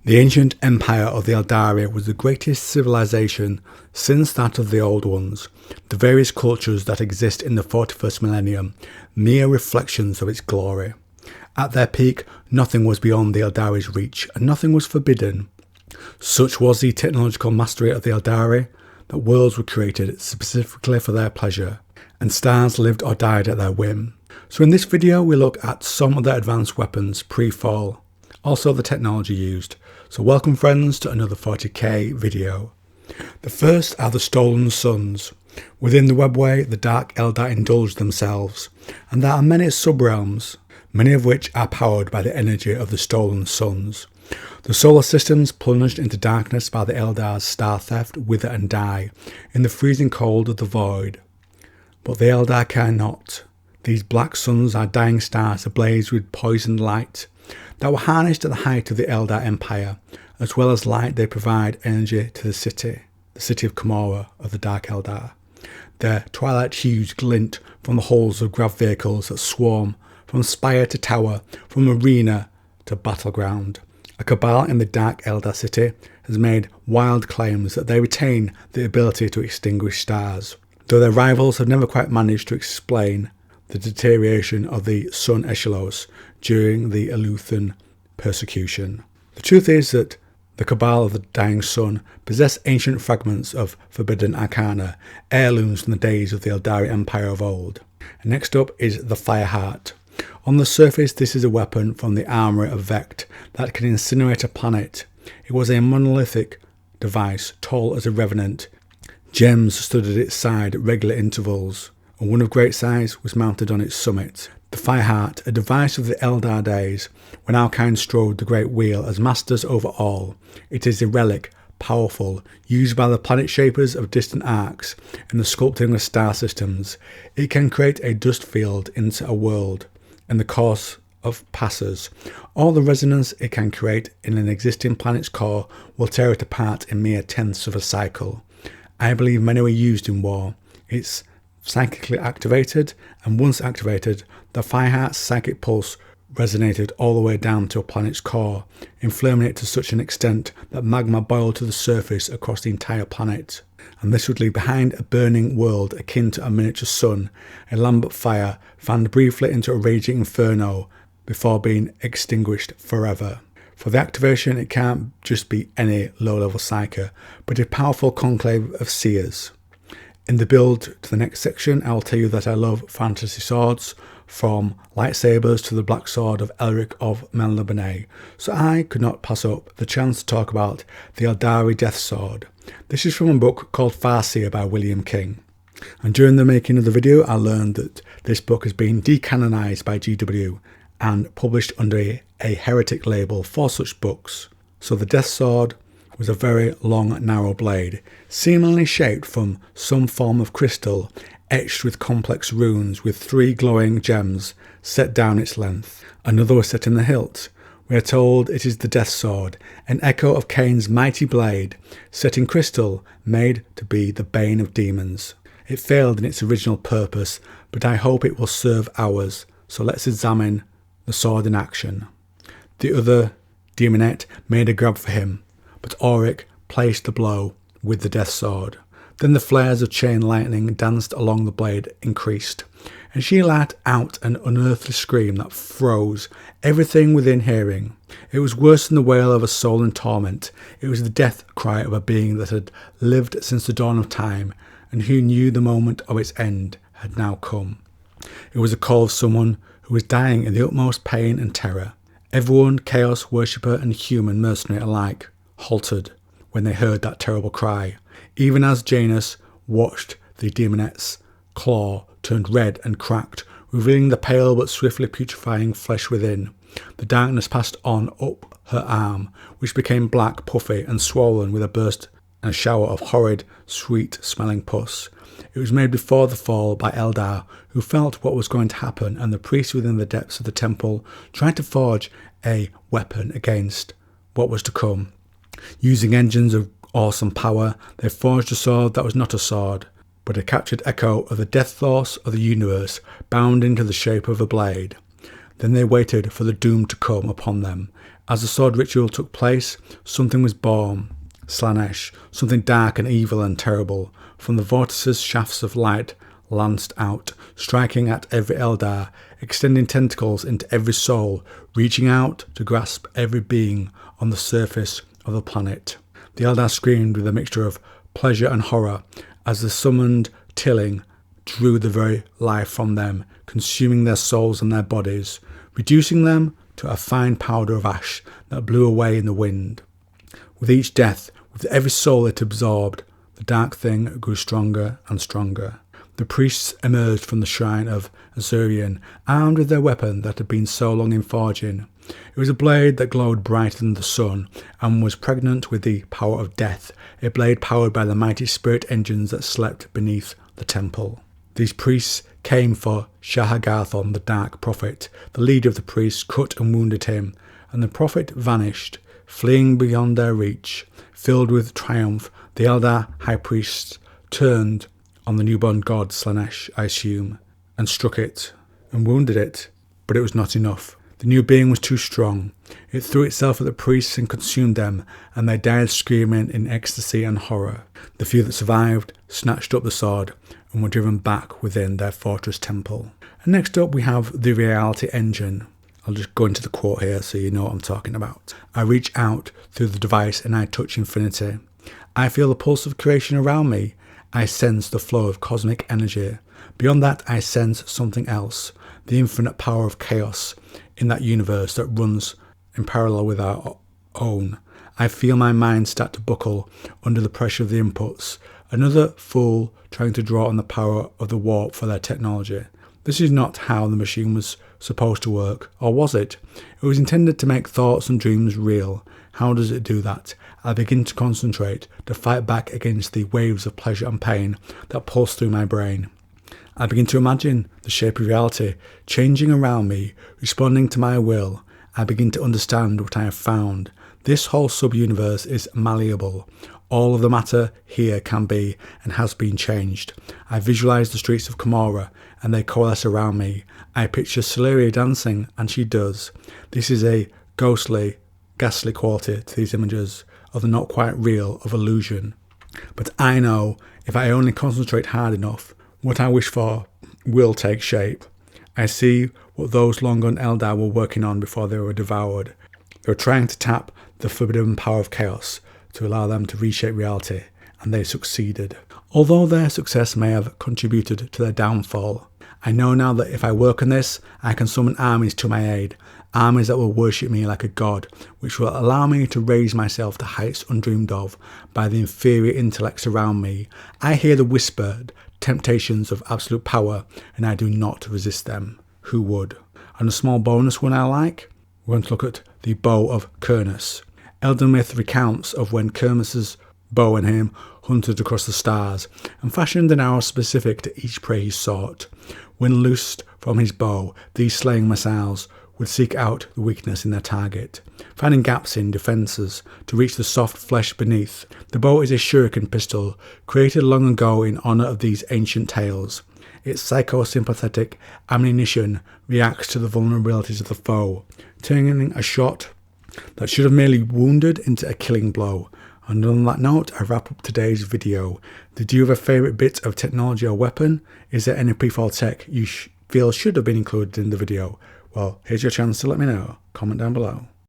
The ancient empire of the Eldar was the greatest civilization since that of the Old Ones, the various cultures that exist in the 41st millennium, mere reflections of its glory. At their peak, nothing was beyond the Eldari's reach, and nothing was forbidden. Such was the technological mastery of the Eldari that worlds were created specifically for their pleasure, and stars lived or died at their whim. So in this video we look at some of their advanced weapons pre-fall, also the technology used. So welcome friends to another 40k video. The first are the Stolen Suns. Within the webway, the Dark Eldar indulge themselves, and there are many sub-realms, many of which are powered by the energy of the Stolen Suns. The solar systems plunged into darkness by the Eldar's star theft wither and die in the freezing cold of the void. But the Eldar care not. These black suns are dying stars ablaze with poisoned light that were harnessed at the height of the Eldar Empire. As well as light, they provide energy to the city of Kamora of the Dark Eldar. Their twilight hues glint from the hulls of grav vehicles that swarm from spire to tower, from arena to battleground. A cabal in the Dark Eldar city has made wild claims that they retain the ability to extinguish stars, though their rivals have never quite managed to explain the deterioration of the Sun Echelos during the Eleuthan persecution. The truth is that the Cabal of the Dying Sun possess ancient fragments of forbidden arcana, heirlooms from the days of the Eldari Empire of old. And next up is the Fireheart. On the surface, this is a weapon from the armoury of Vect that can incinerate a planet. It was a monolithic device, tall as a revenant. Gems stood at its side at regular intervals, and one of great size was mounted on its summit. The Fireheart, a device of the Eldar days, when our kind strode the great wheel as masters over all. It is a relic, powerful, used by the planet shapers of distant arcs in the sculpting of star systems. It can create a dust field into a world in the course of passes. All the resonance it can create in an existing planet's core will tear it apart in mere tenths of a cycle. I believe many were used in war. It's psychically activated, and once activated, the Fireheart's psychic pulse resonated all the way down to a planet's core, inflaming it to such an extent that magma boiled to the surface across the entire planet. And this would leave behind a burning world akin to a miniature sun, a lambent fire fanned briefly into a raging inferno before being extinguished forever. For the activation, it can't just be any low-level psyker, but a powerful conclave of seers. In the build to the next section, I will tell you that I love fantasy swords, from lightsabers to the black sword of Elric of Melniboné, so I could not pass up the chance to talk about the Eldari Death Sword. This is from a book called Farseer by William King, and during the making of the video I learned that this book has been decanonized by GW and published under a heretic label for such books. So the Death Sword was a very long, narrow blade, seemingly shaped from some form of crystal, etched with complex runes with 3 glowing gems set down its length. Another was set in the hilt. We are told it is the Death Sword, an echo of Cain's mighty blade, set in crystal, made to be the bane of demons. It failed in its original purpose, but I hope it will serve ours, so let's examine the sword in action. The other demonette made a grab for him, but Auric placed the blow with the Death Sword. Then the flares of chain lightning danced along the blade increased, and she let out an unearthly scream that froze everything within hearing. It was worse than the wail of a soul in torment. It was the death cry of a being that had lived since the dawn of time, and who knew the moment of its end had now come. It was a call of someone who was dying in the utmost pain and terror. Everyone, chaos worshipper and human mercenary alike, halted when they heard that terrible cry, even as Janus watched the demonette's claw turned red and cracked, revealing the pale but swiftly putrefying flesh within. The darkness passed on up her arm, which became black, puffy and swollen with a burst and a shower of horrid, sweet-smelling pus. It was made before the fall by Eldar, who felt what was going to happen, and the priests within the depths of the temple tried to forge a weapon against what was to come. Using engines of awesome power, they forged a sword that was not a sword, but a captured echo of the death force of the universe, bound into the shape of a blade. Then they waited for the doom to come upon them. As the sword ritual took place, something was born. Slanesh, something dark and evil and terrible. From the vortices, shafts of light lanced out, striking at every Eldar, extending tentacles into every soul, reaching out to grasp every being on the surface of the planet. The Eldar screamed with a mixture of pleasure and horror as the summoned tilling drew the very life from them, consuming their souls and their bodies, reducing them to a fine powder of ash that blew away in the wind. With each death, with every soul it absorbed, the dark thing grew stronger and stronger. The priests emerged from the shrine of Azurian, armed with their weapon that had been so long in forging. It was a blade that glowed brighter than the sun, and was pregnant with the power of death, a blade powered by the mighty spirit engines that slept beneath the temple. These priests came for Shahagarthon, the Dark Prophet. The leader of the priests cut and wounded him, and the prophet vanished, fleeing beyond their reach. Filled with triumph, the Eldar high priests turned on the newborn god Slanesh, I assume, and struck it, and wounded it, but it was not enough. The new being was too strong. It threw itself at the priests and consumed them, and they died screaming in ecstasy and horror. The few that survived snatched up the sword and were driven back within their fortress temple. And next up we have the reality engine. I'll just go into the quote here so you know what I'm talking about. I reach out through the device and I touch infinity. I feel the pulse of creation around me. I sense the flow of cosmic energy. Beyond that, I sense something else, the infinite power of chaos in that universe that runs in parallel with our own. I feel my mind start to buckle under the pressure of the inputs. Another fool trying to draw on the power of the warp for their technology. This is not how the machine was supposed to work, or was it? It was intended to make thoughts and dreams real. How does it do that? I begin to concentrate, to fight back against the waves of pleasure and pain that pulse through my brain. I begin to imagine the shape of reality changing around me, responding to my will. I begin to understand what I have found. This whole sub-universe is malleable. All of the matter here can be and has been changed. I visualize the streets of Camorra and they coalesce around me. I picture Celeria dancing and she does. This is a ghostly, ghastly quality to these images of the not quite real, of illusion. But I know if I only concentrate hard enough, what I wish for will take shape. I see what those long-gone Eldar were working on before they were devoured. They were trying to tap the forbidden power of chaos to allow them to reshape reality, and they succeeded. Although their success may have contributed to their downfall, I know now that if I work on this, I can summon armies to my aid, armies that will worship me like a god, which will allow me to raise myself to heights undreamed of by the inferior intellects around me. I hear the whispered temptations of absolute power, and I do not resist them. Who would? And a small bonus one I like, we're going to look at the bow of Kurnus. Elden myth recounts of when Kurnus's bow and him hunted across the stars and fashioned an arrow specific to each prey he sought. When loosed from his bow, these slaying missiles would seek out the weakness in their target, finding gaps in defences to reach the soft flesh beneath. The bow is a shuriken pistol created long ago in honour of these ancient tales. Its psychosympathetic ammunition reacts to the vulnerabilities of the foe, turning a shot that should have merely wounded into a killing blow. And on that note, I wrap up today's video. Did you have a favourite bit of technology or weapon? Is there any prefall tech you feel should have been included in the video? Well, here's your chance to let me know. Comment down below.